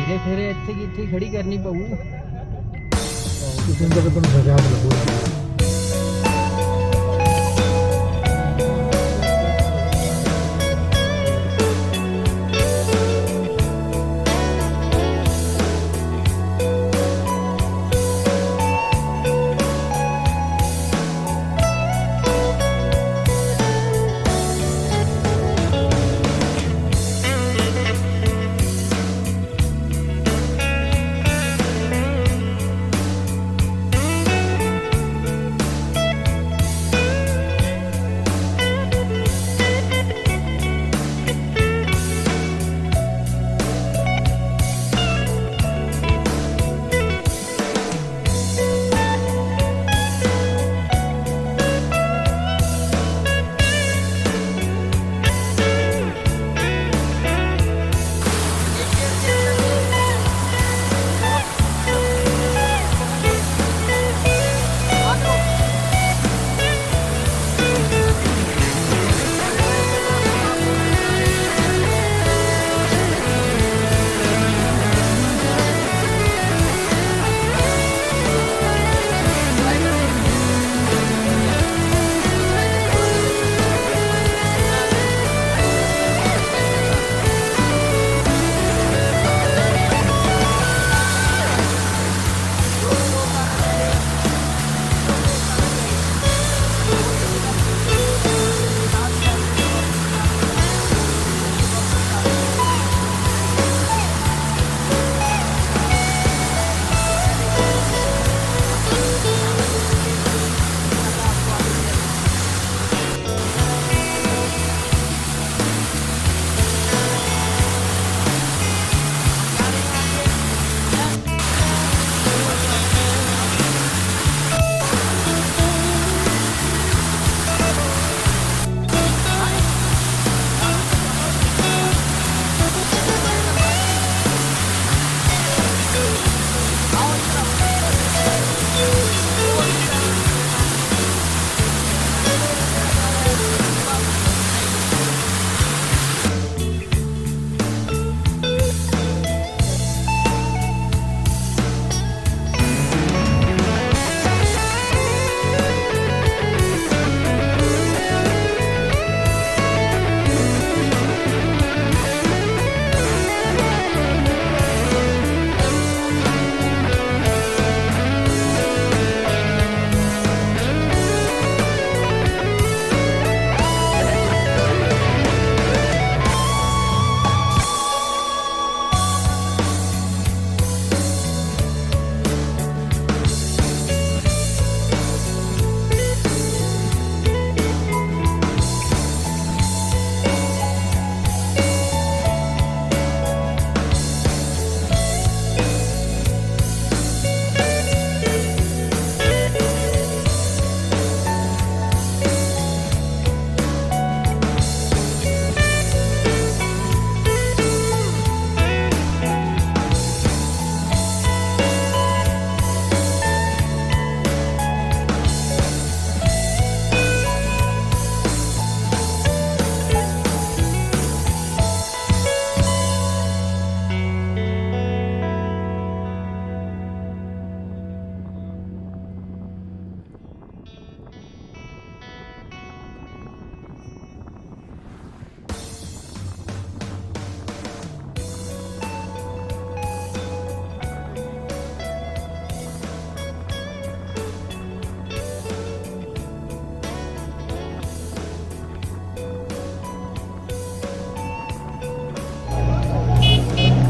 धीरे फिरे इतने की इतनी खड़ी करनी पऊ। किसी जगह तुम सजा लगो।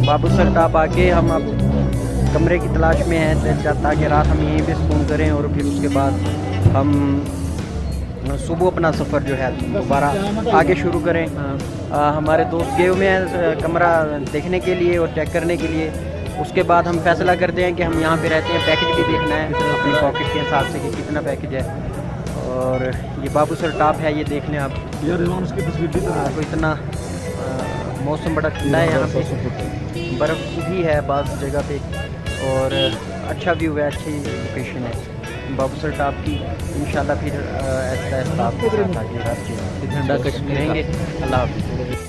बाबूसर टॉप आके हम अब कमरे की तलाश में हैं ताकि रात हम यहीं पे सुकून करें और फिर उसके बाद हम सुबह अपना सफ़र जो है दोबारा आगे शुरू करें। हमारे दोस्त गए हुए हैं कमरा देखने के लिए और चेक करने के लिए। उसके बाद हम फैसला करते हैं कि हम यहाँ पे रहते हैं। पैकेज भी देखना है अपनी पॉकेट के हिसाब से कि कितना पैकेज है। और ये बाबूसर टॉप है, ये देख लें आप। तो इतना मौसम बड़ा ठंडा है, यहाँ पे बर्फ़ भी है बाज़ जगह पे और अच्छा व्यू है, अच्छी लोकेशन है बाबूसर टॉप की। इंशाल्लाह फिर ऐसा आपके साथ आगे ठंडा कश्मीर रहेंगे। अल्लाह हाफ़िज़।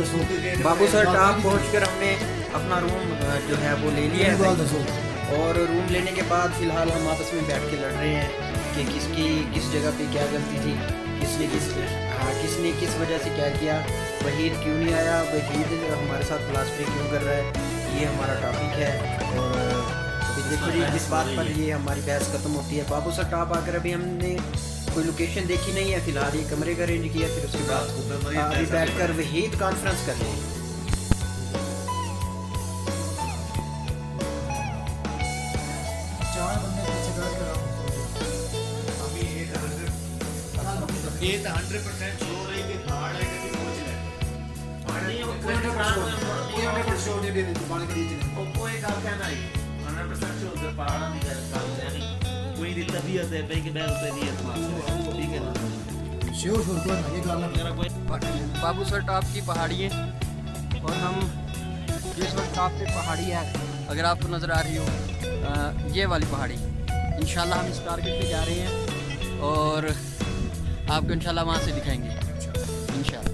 बाबू सर टॉप पहुंचकर हमने अपना रूम जो है वो ले लिया है और रूम लेने के बाद फ़िलहाल हम आपस में बैठ के लड़ रहे हैं कि किसकी किस जगह पे क्या गलती थी, किसने किस वजह से क्या किया, वहीद क्यों नहीं आया, वहीद हमारे साथ फिलासफी क्यों कर रहा है, ये हमारा टॉपिक है। और अभी देखो जी किस बात पर ये हमारी बहस ख़त्म होती है। बाबू सर टॉप आकर अभी हमने कोई लोकेशन देखी नहीं है, फ़िलहाल ये कमरे का अरेंज किया, फिर उसके बाद अभी बैठ कर वहीद कॉन्फ्रेंस कर लें। ये तो 100% श्योर है कि थार्ड है कि पहुंच गए नहीं वो कोई काम कहना है 100% श्योर है पहाड़ा नहीं कर काम नहीं कोई दी तबीयत है भाई कि मैं उसे नहीं है ठीक है ना श्योर तो ये गाना मेरा कोई बाबू सर टॉप की पहाड़ी है और हम जिस वक्त टॉप पे पहाड़ी है अगर आपको नज़र आ रही हो ये वाली पहाड़ी, इंशाल्लाह हम इस टारगेट पे जा रहे हैं और आपको इंशाल्लाह वहाँ से दिखाएंगे इंशाल्लाह।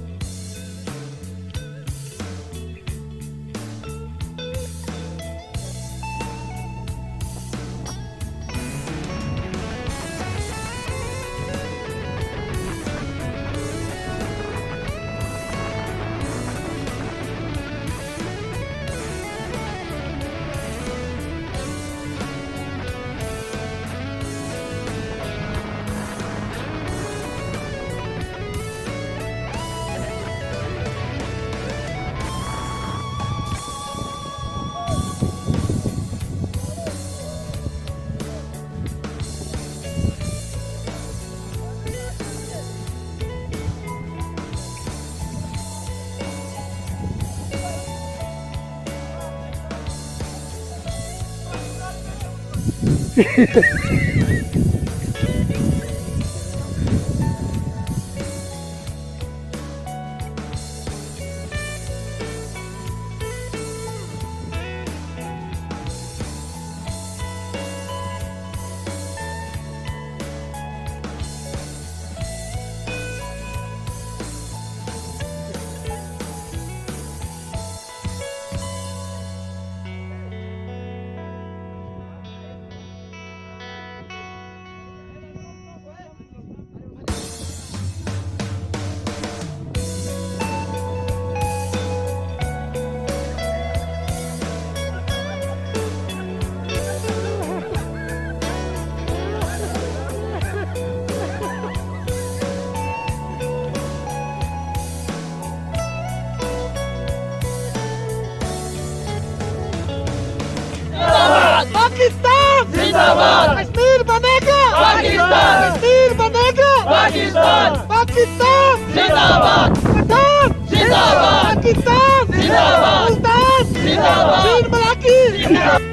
पाकिस्तान जिंदाबाद, कश्मीर बनेगा पाकिस्तान, कश्मीर बनेगा पाकिस्तान, पाकिस्तान जिंदाबाद, पठान जिंदाबाद, पाकिस्तान जिंदाबाद, मुल्तान जिंदाबाद, चीन मलाकी जिंदाबाद।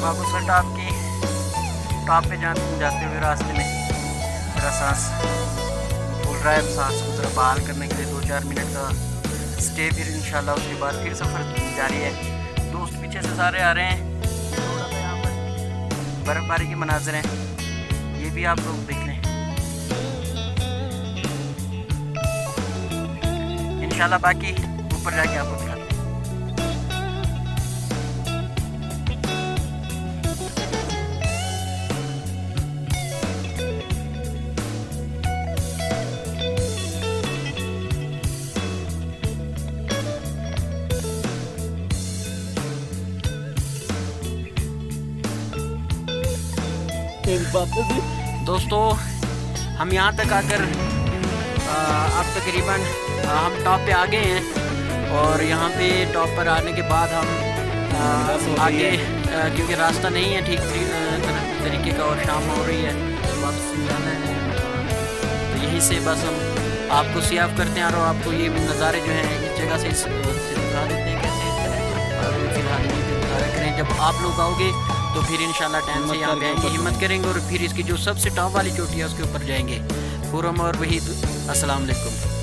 बाबू सर टॉप की टॉप पे जाते हुए रास्ते में मेरा सांस फूल रहा है। सांस को ज़रा बहाल करने के लिए 2-4 मिनट का स्टे, फिर इंशाल्लाह उसके बाद फिर सफ़र जारी है। दोस्त पीछे से सारे आ रहे हैं, थोड़ा सा यहाँ पर बर्फ़बारी के मनाज़र हैं, ये भी आप लोग देख लें। इंशाल्लाह बाकी ऊपर जाके आपको दिखाते हैं। दोस्तों हम यहाँ तक आकर अब तकरीबन हम टॉप पे आ गए हैं और यहाँ पे टॉप पर आने के बाद हम आगे क्योंकि रास्ता नहीं है ठीक तरीके का और शाम हो रही है तो वापस जाना है। तो यहीं से बस हम आपको सियाफ करते हैं और आपको ये नज़ारे जो हैं इस जगह से दिखा देते हैं कैसे और फिलहाल ये नज़ारा करें। जब आप लोग आओगे तो फिर इंशाल्लाह टाइम से यहाँ पे आएंगे, हिम्मत करेंगे और फिर इसकी जो सबसे टॉप वाली चोटी है उसके ऊपर जाएंगे। खुरम और वहीद, अस्सलाम वालेकुम।